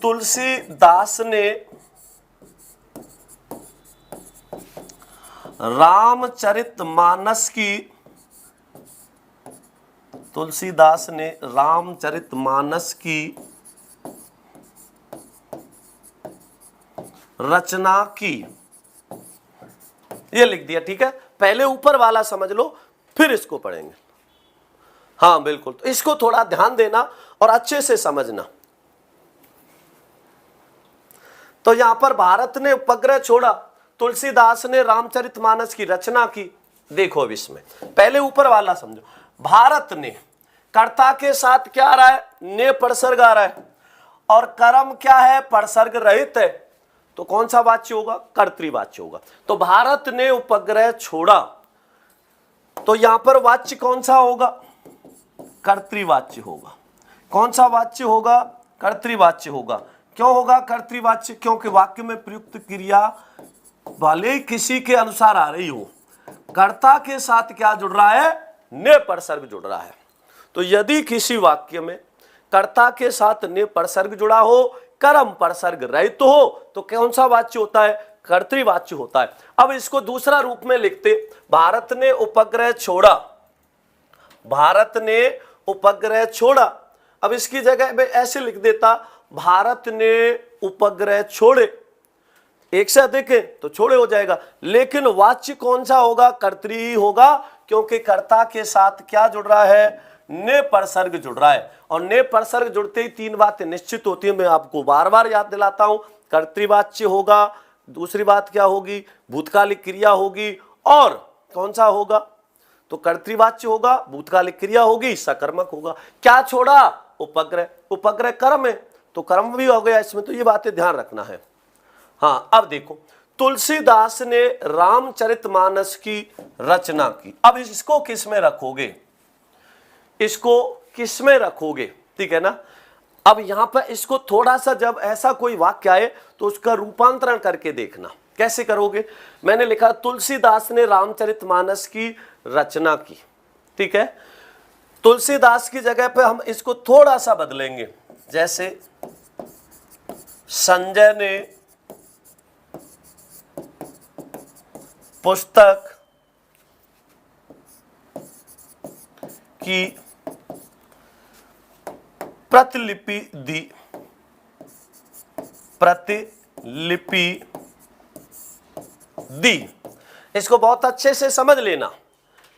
तुलसीदास ने रामचरितमानस की, तुलसीदास ने रामचरितमानस की रचना की, ये लिख दिया, ठीक है। पहले ऊपर वाला समझ लो, फिर इसको पढ़ेंगे। हाँ बिल्कुल, तो इसको थोड़ा ध्यान देना और अच्छे से समझना। तो यहां पर भारत ने उपग्रह छोड़ा, तुलसीदास ने रामचरितमानस की रचना की। देखो अब इसमें पहले ऊपर वाला समझो। भारत ने, कर्ता के साथ क्या आ रहा है, ने परसर्ग आ रहा है, और कर्म क्या है, परसर्ग रहित है, तो कौन सा वाच्य होगा, कर्तृवाच्य होगा। तो भारत ने उपग्रह छोड़ा, तो यहां पर वाच्य कौन सा होगा, कर्तृवाच्य होगा। कौन सा वाच्य होगा, कर्तृवाच्य होगा। क्यों होगा कर्तृवाच्य, क्योंकि वाक्य में प्रयुक्त क्रिया भले ही किसी के अनुसार आ रही हो, कर्ता के साथ क्या जुड़ रहा है, ने परसर्ग जुड़ रहा है। तो यदि किसी वाक्य में कर्ता के साथ ने परसर्ग जुड़ा हो, कर्म परसर्ग रहित हो, तो कौन सा वाच्य होता है, कर्तृवाच्य होता है। अब इसको दूसरा रूप में लिखते, भारत ने उपग्रह छोड़ा, भारत ने उपग्रह छोड़ा। अब इसकी जगह में ऐसे लिख देता, भारत ने उपग्रह छोड़े, एक से अधिक है तो छोड़े हो जाएगा, लेकिन वाच्य कौन सा होगा, कर्तृ ही होगा, क्योंकि कर्ता के साथ क्या जुड़ रहा है, ने परसर्ग जुड़ रहा है। और ने परसर्ग जुड़ते ही तीन बातें निश्चित होती है, मैं आपको बार बार याद दिलाता हूं। कर्तृवाच्य होगा, दूसरी बात क्या होगी, भूतकालिक क्रिया होगी, और कौन सा होगा, तो कर्तृवाच्य होगा, भूतकालिक क्रिया होगी, सकर्मक होगा। क्या छोड़ा, उपग्रह, उपग्रह कर्म है तो कर्म भी हो गया इसमें, तो ये बातें ध्यान रखना है। हाँ, अब देखो, तुलसीदास ने रामचरितमानस की रचना की। अब इसको किस में रखोगे, इसको किस में रखोगे, ठीक है ना। अब यहां पर इसको थोड़ा सा, जब ऐसा कोई वाक्य आए तो उसका रूपांतरण करके देखना। कैसे करोगे, मैंने लिखा तुलसीदास ने रामचरितमानस की रचना की, ठीक है। तुलसीदास की जगह पे हम इसको थोड़ा सा बदलेंगे, जैसे संजय ने पुस्तक की प्रतिलिपि दी, प्रतिलिपि दी। इसको बहुत अच्छे से समझ लेना,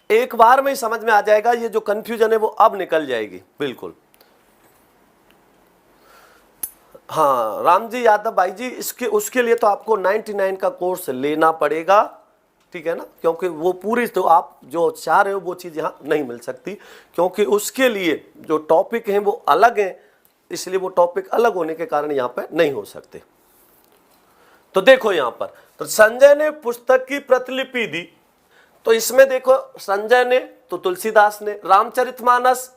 एक बार में ही समझ में आ जाएगा, ये जो कंफ्यूजन है वो अब निकल जाएगी बिल्कुल। हाँ राम जी यादव भाई जी, इसके उसके लिए तो आपको 99 का कोर्स लेना पड़ेगा, ठीक है ना, क्योंकि वो पूरी तो आप जो चाह रहे हो वो चीज़ यहाँ नहीं मिल सकती, क्योंकि उसके लिए जो टॉपिक हैं वो अलग हैं, इसलिए वो टॉपिक अलग होने के कारण यहाँ पे नहीं हो सकते। तो देखो यहाँ पर, तो संजय ने पुस्तक की प्रतिलिपि दी, तो इसमें देखो संजय ने तो तुलसीदास ने, रामचरितमानस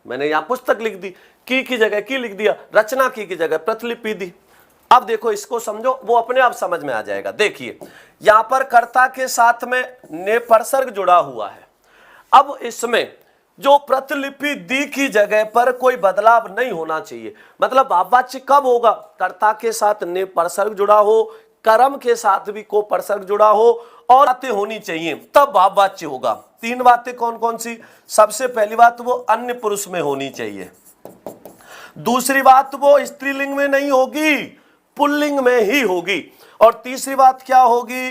मैंने यहाँ पुस्तक लिख दी, की जगह की लिख दिया, रचना की जगह प्रतिलिपि दी। अब देखो इसको समझो, वो अपने आप समझ में आ जाएगा। देखिए यहां पर कर्ता के साथ में ने परसर्ग जुड़ा हुआ है। अब इसमें जो प्रतिलिपि दी की जगह पर कोई बदलाव नहीं होना चाहिए, मतलब भाववाच्य कब होगा, कर्ता के साथ ने परसर्ग जुड़ा हो, कर्म के साथ भी को परसर्ग जुड़ा हो, और बातें होनी चाहिए, तब भाववाच्य होगा। तीन बातें कौन कौन सी, सबसे पहली बात वो अन्य पुरुष में होनी चाहिए, दूसरी बात वो स्त्रीलिंग में नहीं होगी, पुल्लिंग में ही होगी, और तीसरी बात क्या होगी,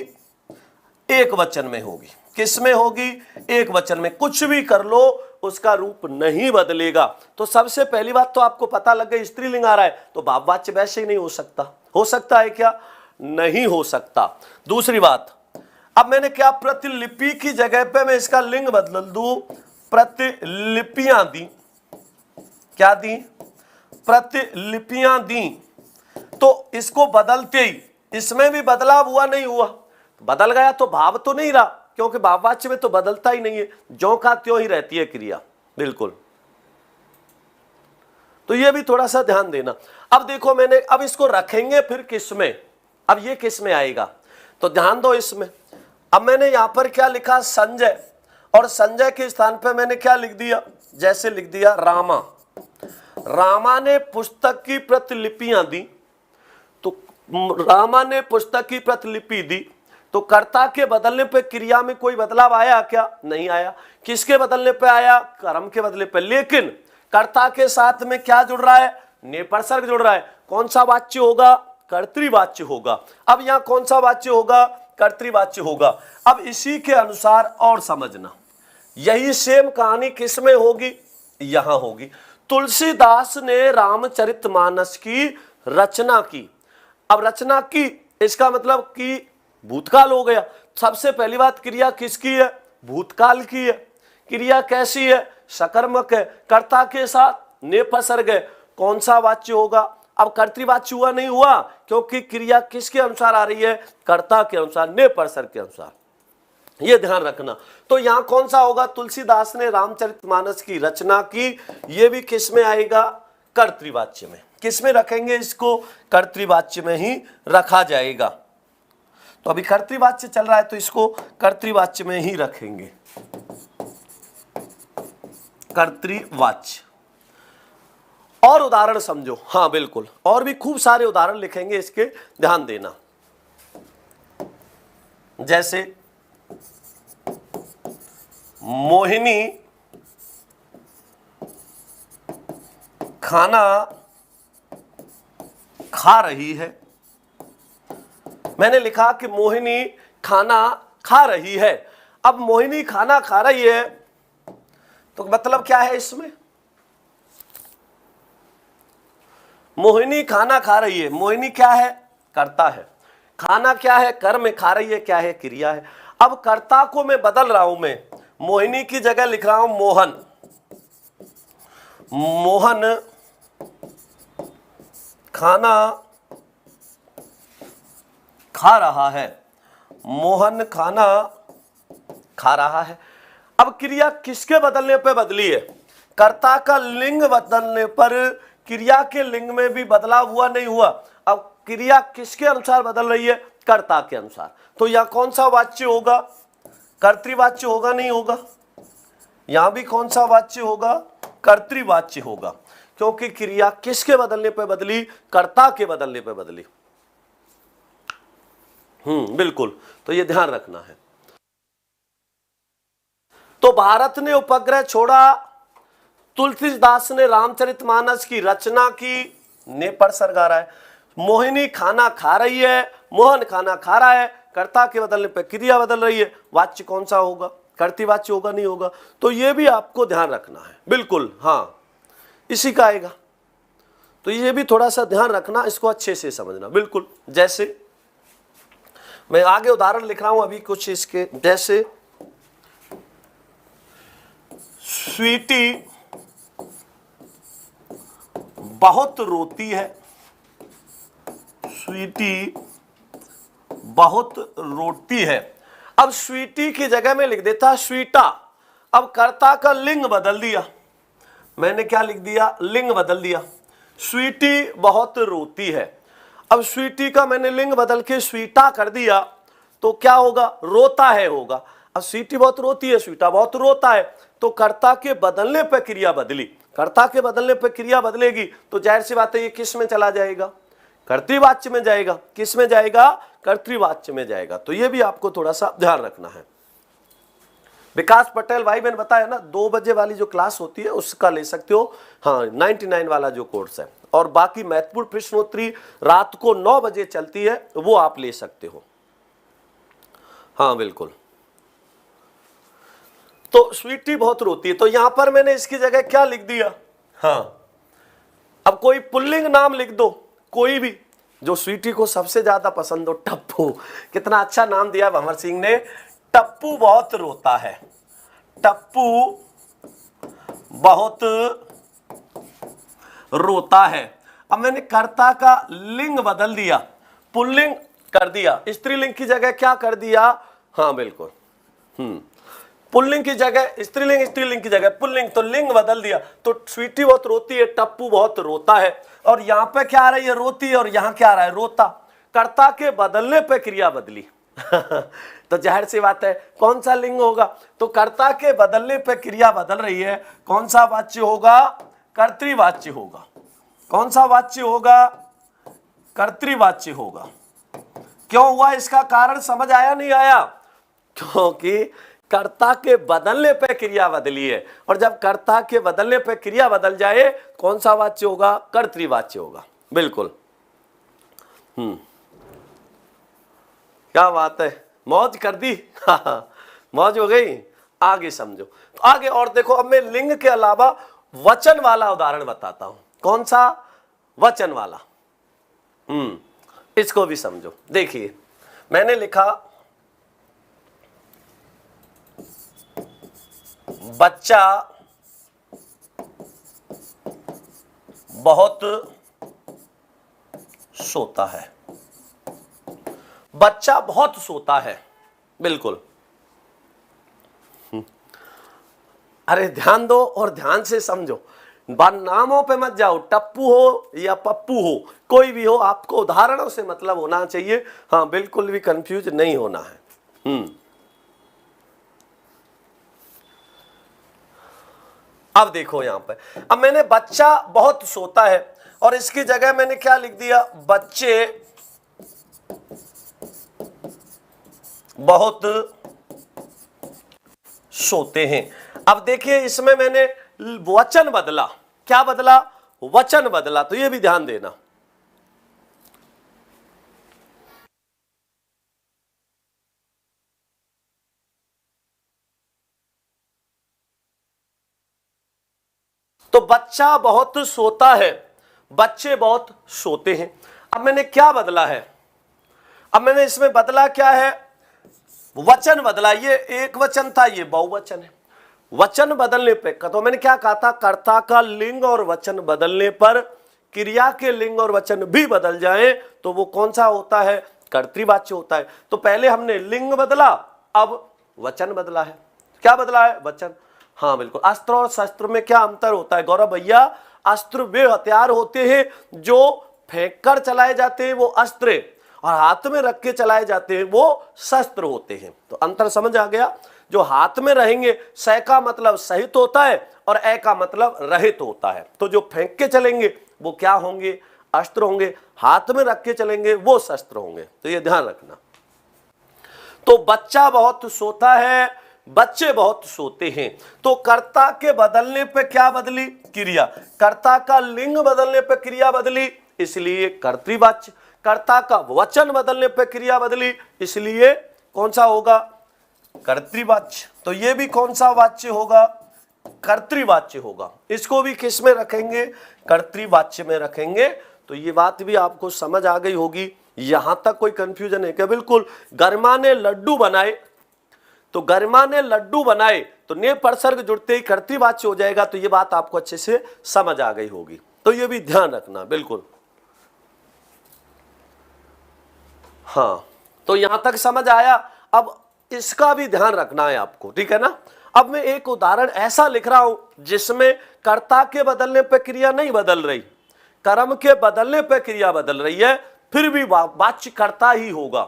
एक वचन में होगी। किस में होगी, एक वचन में। कुछ भी कर लो उसका रूप नहीं बदलेगा। तो सबसे पहली बात तो आपको पता लग गई, स्त्रीलिंग आ रहा है तो भाववाच्य वैसे ही नहीं हो सकता। हो सकता है क्या, नहीं हो सकता। दूसरी बात, अब मैंने क्या, प्रतिलिपि की जगह पे मैं इसका लिंग बदल दूं, प्रतिलिपियां दी, क्या दी, प्रतिलिपियां दी, तो इसको बदलते ही इसमें भी बदलाव हुआ नहीं हुआ, बदल गया तो भाव तो नहीं रहा, क्योंकि भाववाच्य में तो बदलता ही नहीं है, ज्यों का त्यों ही रहती है क्रिया, बिल्कुल। तो ये भी थोड़ा सा ध्यान देना। अब देखो मैंने, अब इसको रखेंगे फिर किस में, अब ये किस में आएगा, तो ध्यान दो इसमें। अब मैंने यहां पर क्या लिखा, संजय, और संजय के स्थान पर मैंने क्या लिख दिया, जैसे लिख दिया रामा। रामा ने पुस्तक की प्रतिलिपियां दी, तो रामा ने पुस्तक की प्रतिलिपि दी, तो कर्ता के बदलने पे क्रिया में कोई बदलाव आया क्या, नहीं आया। किसके बदलने पे आया, कर्म के बदले पे, लेकिन कर्ता के साथ में क्या जुड़ रहा है, ने परसर्ग जुड़ रहा है। कौन सा वाच्य होगा, कर्तृवाच्य होगा। अब यहां कौन सा वाच्य होगा, कर्तृवाच्य होगा। अब इसी के अनुसार और समझना, यही सेम कहानी किस में होगी, यहां होगी। तुलसीदास ने रामचरितमानस की रचना की। अब रचना की, इसका मतलब कि भूतकाल हो गया। सबसे पहली बात, क्रिया किसकी है, भूतकाल की है। क्रिया कैसी है, सकर्मक है, कर्ता के साथ नेपसर्ग है, कौन सा वाच्य होगा? अब कर्तृवाच्य हुआ नहीं हुआ, क्योंकि क्रिया किसके अनुसार आ रही है? कर्ता के अनुसार, नेपसर्ग के अनुसार, ये ध्यान रखना। तो यहां कौन सा होगा? तुलसीदास ने रामचरितमानस की रचना की, ये भी किस में आएगा? कर्तृवाच्य में। किस में रखेंगे इसको? कर्तृवाच्य में ही रखा जाएगा। तो अभी कर्तृवाच्य चल रहा है तो इसको कर्तृवाच्य में ही रखेंगे, कर्तृवाच्य। और उदाहरण समझो, हाँ बिल्कुल, और भी खूब सारे उदाहरण लिखेंगे इसके, ध्यान देना। जैसे मोहिनी खाना खा रही है। मैंने लिखा कि मोहिनी खाना खा रही है। अब मोहिनी खाना खा रही है तो मतलब क्या है इसमें? मोहिनी खाना खा रही है, मोहिनी क्या है? कर्ता है। खाना क्या है? कर्म है। खा रही है क्या है? क्रिया है। अब कर्ता को मैं बदल रहा हूं, मैं मोहिनी की जगह लिख रहा हूं मोहन। मोहन खाना खा रहा है, मोहन खाना खा रहा है। अब क्रिया किसके बदलने पे बदली है? कर्ता का लिंग बदलने पर क्रिया के लिंग में भी बदलाव हुआ नहीं हुआ? अब क्रिया किसके अनुसार बदल रही है? कर्ता के अनुसार। तो यह कौन सा वाच्य होगा? कर्तृवाच्य होगा नहीं होगा? यहां भी कौन सा वाच्य होगा? कर्तृवाच्य होगा, क्योंकि क्रिया किसके बदलने पे बदली? कर्ता के बदलने पे बदली। बिल्कुल, तो ये ध्यान रखना है। तो भारत ने उपग्रह छोड़ा, तुलसीदास ने रामचरितमानस की रचना की, नेपसर्ग आ रहा है। मोहिनी खाना खा रही है, मोहन खाना खा रहा है, कर्ता के बदलने पे क्रिया बदल रही है। वाच्य कौन सा होगा? कर्तृवाच्य होगा नहीं होगा? तो ये भी आपको ध्यान रखना है। बिल्कुल, हाँ, इसी का आएगा। तो ये भी थोड़ा सा ध्यान रखना, इसको अच्छे से समझना। बिल्कुल, जैसे मैं आगे उदाहरण लिख रहा हूं अभी कुछ इसके, जैसे स्वीटी बहुत रोती है, स्वीटी बहुत रोती है। अब स्वीटी की जगह में लिख देता स्वीटा। अब कर्ता का लिंग बदल दिया, मैंने क्या लिख दिया? लिंग बदल दिया। स्वीटी बहुत रोती है। अब स्वीटी का मैंने लिंग बदल के स्वीटा कर दिया, तो क्या होगा? रोता है होगा। अब स्वीटी बहुत रोती है, स्वीटा बहुत रोता है, तो कर्ता के बदलने पर क्रिया बदली। कर्ता के बदलने पर क्रिया बदलेगी तो जाहिर सी बात है ये किस में चला जाएगा? कर्तृवाच्य में जाएगा। किस में जाएगा? कर्तृवाच्य में जाएगा। तो ये भी आपको थोड़ा सा ध्यान रखना है। विकास पटेल भाई मैंने बताया ना, 2 बजे वाली जो क्लास होती है उसका ले सकते हो, हाँ 99 वाला जो कोर्स है। और बाकी महत्वपूर्ण प्रश्नोत्तरी रात को 9 बजे चलती है, वो आप ले सकते हो। हाँ बिल्कुल। तो स्वीटी बहुत रोती है, तो यहां पर मैंने इसकी जगह क्या लिख दिया? हाँ, अब कोई पुल्लिंग नाम लिख दो, कोई भी जो स्वीटी को सबसे ज्यादा पसंद हो। टप्पू, कितना अच्छा नाम दिया भंवर सिंह ने। टप्पू बहुत रोता है, टप्पू बहुत रोता है। अब मैंने कर्ता का लिंग बदल दिया, पुल्लिंग कर दिया, स्त्रीलिंग की जगह क्या कर दिया? हाँ बिल्कुल, पुल्लिंग की जगह स्त्रीलिंग, स्त्रीलिंग की जगह पुल्लिंग, तो लिंग बदल दिया। तो स्वीटी बहुत रोती है, टप्पू बहुत रोता है। और यहां पे क्या आ रही है? रोती है, और यहां क्या आ रहा है? रोता। कर्ता के बदलने पे क्रिया बदली तो जाहिर सी बात है कौन सा लिंग होगा? तो कर्ता के बदलने पे क्रिया बदल रही है, कौन सा वाच्य होगा? कर्तृवाच्य होगा। कौन सा वाच्य होगा? कर्तृवाच्य होगा। क्यों हुआ? इसका कारण समझ आया नहीं आया? क्योंकि कर्ता के बदलने पे क्रिया बदली है, और जब कर्ता के बदलने पे क्रिया बदल जाए कौन सा वाच्य होगा? कर्तृवाच्य होगा। बिल्कुल, क्या बात है, मौज कर दी मौज हो गई। आगे समझो, तो आगे और देखो। अब मैं लिंग के अलावा वचन वाला उदाहरण बताता हूं। कौन सा? वचन वाला। इसको भी समझो। देखिए मैंने लिखा बच्चा बहुत सोता है। बच्चा बहुत सोता है, बिल्कुल। अरे ध्यान दो और ध्यान से समझो, नामों पे मत जाओ, टप्पू हो या पप्पू हो, कोई भी हो, आपको उदाहरणों से मतलब होना चाहिए। हाँ, बिल्कुल भी कंफ्यूज नहीं होना है। अब देखो यहां पे, अब मैंने बच्चा बहुत सोता है और इसकी जगह मैंने क्या लिख दिया, बच्चे बहुत सोते हैं। अब देखिए इसमें मैंने वचन बदला, क्या बदला, वचन बदला, तो ये भी ध्यान देना। तो बच्चा बहुत सोता है, बच्चे बहुत सोते हैं। अब मैंने क्या बदला है, अब मैंने इसमें बदला क्या है, वचन बदला। ये एक वचन था, ये बहुवचन है। वचन बदलने पे तो मैंने क्या कहा था, कर्ता का लिंग और वचन बदलने पर क्रिया के लिंग और वचन भी बदल जाए तो वो कौन सा होता है, कर्तृवाच्य होता है। तो पहले हमने लिंग बदला, अब वचन बदला है। क्या बदला है, वचन। हाँ बिल्कुल। अस्त्र और शस्त्र में क्या अंतर होता है गौरव भैया, अस्त्र वे हथियार होते हैं जो फेंक कर चलाए जाते हैं, वो अस्त्र, और हाथ में रख के चलाए जाते हैं वो शस्त्र होते हैं। तो अंतर समझ आ गया। जो हाथ में रहेंगे, स का मतलब सहित होता है और ए का मतलब रहित होता है। तो जो फेंक के चलेंगे वो क्या होंगे, अस्त्र होंगे, हाथ में रख के चलेंगे वो शस्त्र होंगे। तो ये ध्यान रखना। तो बच्चा बहुत सोता है, बच्चे बहुत सोते हैं। तो कर्ता के बदलने पे क्या बदली, क्रिया। कर्ता का लिंग बदलने पे क्रिया बदली, इसलिए कर्तृवाच्य। कर्ता का वचन बदलने पे क्रिया बदली, इसलिए कौन सा होगा, कर्तृवाच्य। तो ये भी कौन सा वाच्य होगा, कर्तृवाच्य होगा। इसको भी किस में रखेंगे, कर्तृवाच्य में रखेंगे। तो ये बात भी आपको समझ आ गई होगी। यहां तक कोई कंफ्यूजन है क्या, बिल्कुल। गर्मा ने लड्डू बनाए, तो गर्मा ने लड्डू बनाए, तो ने परसर्ग जुड़ते ही कर्तृवाच्य हो जाएगा। तो ये बात आपको अच्छे से समझ आ गई होगी। तो ये भी ध्यान रखना, बिल्कुल। हाँ, तो यहां तक समझ आया। अब इसका भी ध्यान रखना है आपको, ठीक है ना। अब मैं एक उदाहरण ऐसा लिख रहा हूं जिसमें कर्ता के बदलने पर क्रिया नहीं बदल रही, कर्म के बदलने पर क्रिया बदल रही है, फिर भी वाच्य कर्ता ही होगा,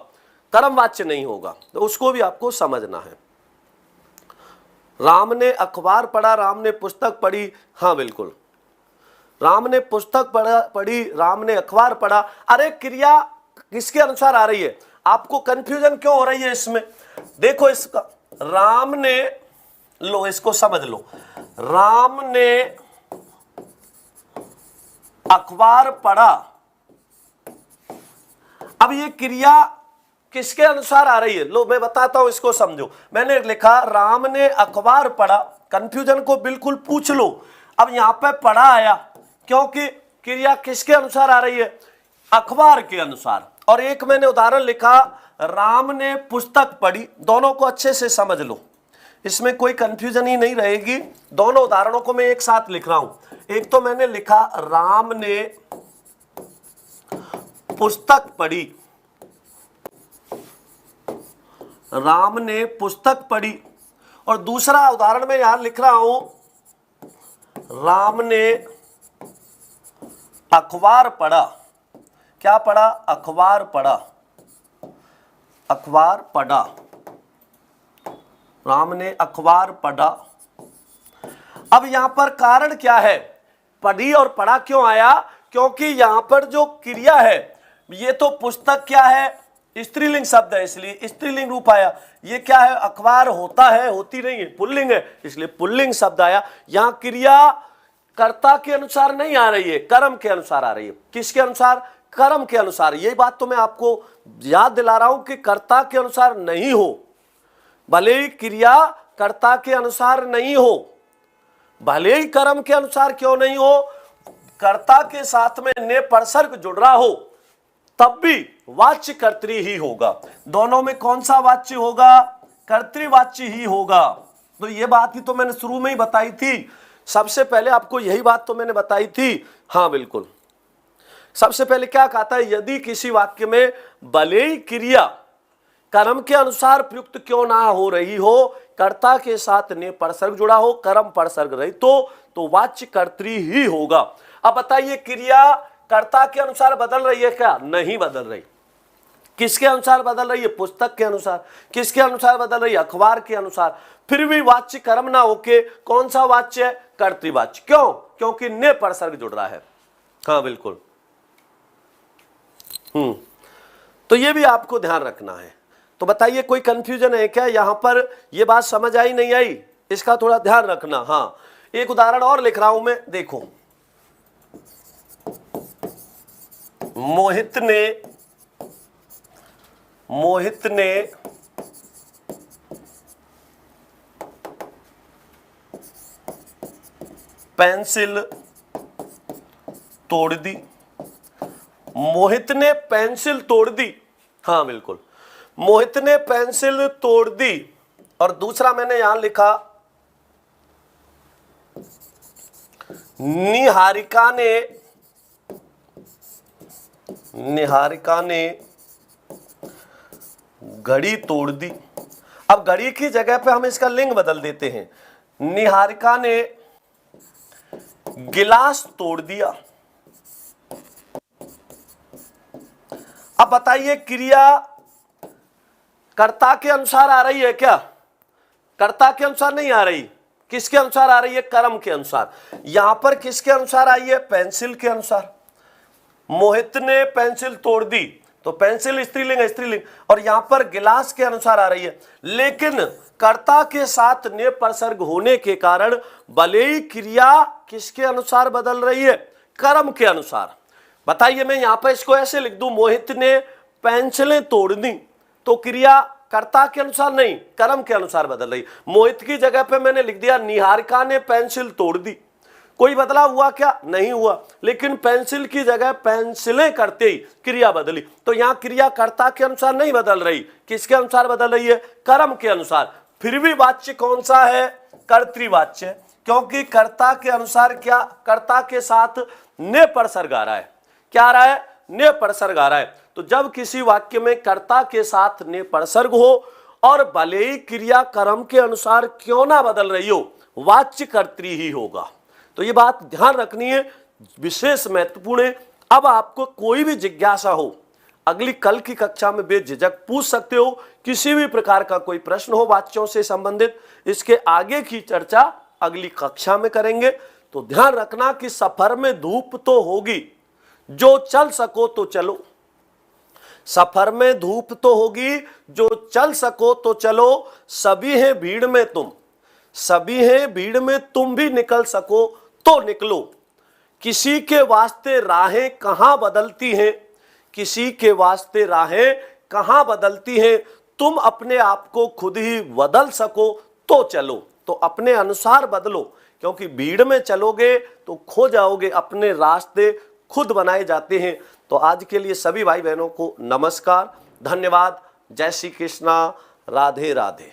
कर्म वाच्य नहीं होगा। तो उसको भी आपको समझना है। राम ने अखबार पढ़ा, राम ने पुस्तक पढ़ी। हाँ बिल्कुल, राम ने पुस्तक पढ़ी, राम ने अखबार पढ़ा। अरे क्रिया किसके अनुसार आ रही है, आपको कंफ्यूजन क्यों हो रही है इसमें। देखो इसका, राम ने, लो इसको समझ लो, राम ने अखबार पढ़ा। अब ये क्रिया किसके अनुसार आ रही है, लो मैं बताता हूं, इसको समझो। मैंने लिखा राम ने अखबार पढ़ा, कंफ्यूजन को बिल्कुल पूछ लो। अब यहां पे पढ़ा आया क्योंकि क्रिया किसके अनुसार आ रही है, अखबार के अनुसार। और एक मैंने उदाहरण लिखा, राम ने पुस्तक पढ़ी। दोनों को अच्छे से समझ लो, इसमें कोई कंफ्यूजन ही नहीं रहेगी। दोनों उदाहरणों को मैं एक साथ लिख रहा हूं। एक तो मैंने लिखा राम ने पुस्तक पढ़ी, राम ने पुस्तक पढ़ी। और दूसरा उदाहरण में यहां लिख रहा हूं, राम ने अखबार पढ़ा। क्या पढ़ा, अखबार पढ़ा, अखबार पढ़ा, राम ने अखबार पढ़ा। अब यहां पर कारण क्या है, पढ़ी और पढ़ा क्यों आया, क्योंकि यहां पर जो क्रिया है, ये तो पुस्तक क्या है, स्त्रीलिंग शब्द है, इसलिए स्त्रीलिंग रूप आया। ये क्या है, अखबार होता है, होती नहीं है, पुल्लिंग है, इसलिए पुल्लिंग शब्द आया। यहां क्रिया कर्ता के अनुसार नहीं आ रही है, कर्म के अनुसार आ रही है। किसके अनुसार, कर्म के अनुसार। ये बात तो मैं आपको याद दिला रहा हूं कि कर्ता के अनुसार नहीं हो, भले ही क्रिया कर्ता के अनुसार नहीं हो, भले ही कर्म के अनुसार क्यों नहीं हो, कर्ता के साथ में ने परसर्ग जुड़ रहा हो, तब भी वाच्य कर्तृ ही होगा। दोनों में कौन सा वाच्य होगा, कर्तृवाच्य ही होगा। तो ये बात ही तो मैंने शुरू में ही बताई थी। सबसे पहले आपको यही बात तो मैंने बताई थी, हाँ बिल्कुल। सबसे पहले क्या कहता है, यदि किसी वाक्य में भले ही क्रिया कर्म के अनुसार प्रयुक्त क्यों ना हो रही हो, कर्ता के साथ ने परसर्ग जुड़ा हो, कर्म परसर्ग रहित तो वाच्य कर्त्री ही होगा। अब बताइए, क्रिया कर्ता के अनुसार बदल रही है क्या? नहीं बदल रही। किसके अनुसार बदल रही है? पुस्तक के अनुसार। किसके अनुसार बदल रही है? अखबार के अनुसार। फिर भी वाच्य कर्म ना होके कौन सा वाच्य है? कर्तृवाच्य। क्यों? क्योंकि ने परसर्ग जुड़ रहा है। हाँ बिल्कुल। तो ये भी आपको ध्यान रखना है। तो बताइए, कोई कंफ्यूजन है क्या यहां पर? ये बात समझ आई नहीं आई? इसका थोड़ा ध्यान रखना। हाँ, एक उदाहरण और लिख रहा हूं मैं, देखो। मोहित ने पेंसिल तोड़ दी। मोहित ने पेंसिल तोड़ दी। हाँ बिल्कुल, मोहित ने पेंसिल तोड़ दी। और दूसरा मैंने यहां लिखा, निहारिका ने घड़ी तोड़ दी। अब घड़ी की जगह पे हम इसका लिंग बदल देते हैं। निहारिका ने गिलास तोड़ दिया। अब बताइए, क्रिया कर्ता के अनुसार आ रही है क्या? कर्ता के अनुसार नहीं आ रही। किसके अनुसार आ रही है? कर्म के अनुसार। यहां पर किसके अनुसार आई है? पेंसिल के अनुसार। मोहित ने पेंसिल तोड़ दी, तो पेंसिल स्त्रीलिंग है, स्त्रीलिंग। और यहां पर गिलास के अनुसार आ रही है। लेकिन कर्ता के साथ ने परसर्ग होने के कारण भले ही क्रिया किसके अनुसार बदल रही है? कर्म के अनुसार। बताइए, मैं यहां पर इसको ऐसे लिख दूं, मोहित ने पेंसिलें तोड़ दी, तो क्रिया कर्ता के अनुसार नहीं, कर्म के अनुसार बदल रही। मोहित की जगह पे मैंने लिख दिया, निहारिका ने पेंसिल तोड़ दी। कोई बदलाव हुआ क्या? नहीं हुआ। लेकिन पेंसिल की जगह पेंसिलें करते ही क्रिया बदली। तो यहां क्रिया कर्ता के अनुसार नहीं बदल रही। किसके अनुसार बदल रही है? कर्म के अनुसार। फिर भी वाच्य कौन सा है? कर्तृवाच्य। क्योंकि कर्ता के अनुसार क्या? कर्ता के साथ ने परसर्ग आ रहा है। क्या आ रहा है? ने परसर्ग आ रहा है। तो जब किसी वाक्य में कर्ता के साथ ने परसर्ग हो और भले ही क्रिया कर्म के अनुसार क्यों ना बदल रही हो, वाच्य कर्त्री ही होगा। तो ये बात ध्यान रखनी है, विशेष महत्वपूर्ण है। अब आपको कोई भी जिज्ञासा हो, अगली कल की कक्षा में बेझिझक पूछ सकते हो। किसी भी प्रकार का कोई प्रश्न हो वाच्यों से संबंधित, इसके आगे की चर्चा अगली कक्षा में करेंगे। तो ध्यान रखना कि सफर में धूप तो होगी, जो चल सको तो चलो। सफर में धूप तो होगी, जो चल सको तो चलो। सभी हैं भीड़ में तुम, सभी हैं भीड़ में तुम भी निकल सको तो निकलो। किसी के वास्ते राहें कहां बदलती हैं, किसी के वास्ते राहें कहां बदलती हैं। तुम अपने आप को खुद ही बदल सको तो चलो। तो अपने अनुसार बदलो, क्योंकि भीड़ में चलोगे तो खो जाओगे। अपने रास्ते खुद बनाए जाते हैं। तो आज के लिए सभी भाई बहनों को नमस्कार, धन्यवाद। जय श्री कृष्णा, राधे राधे।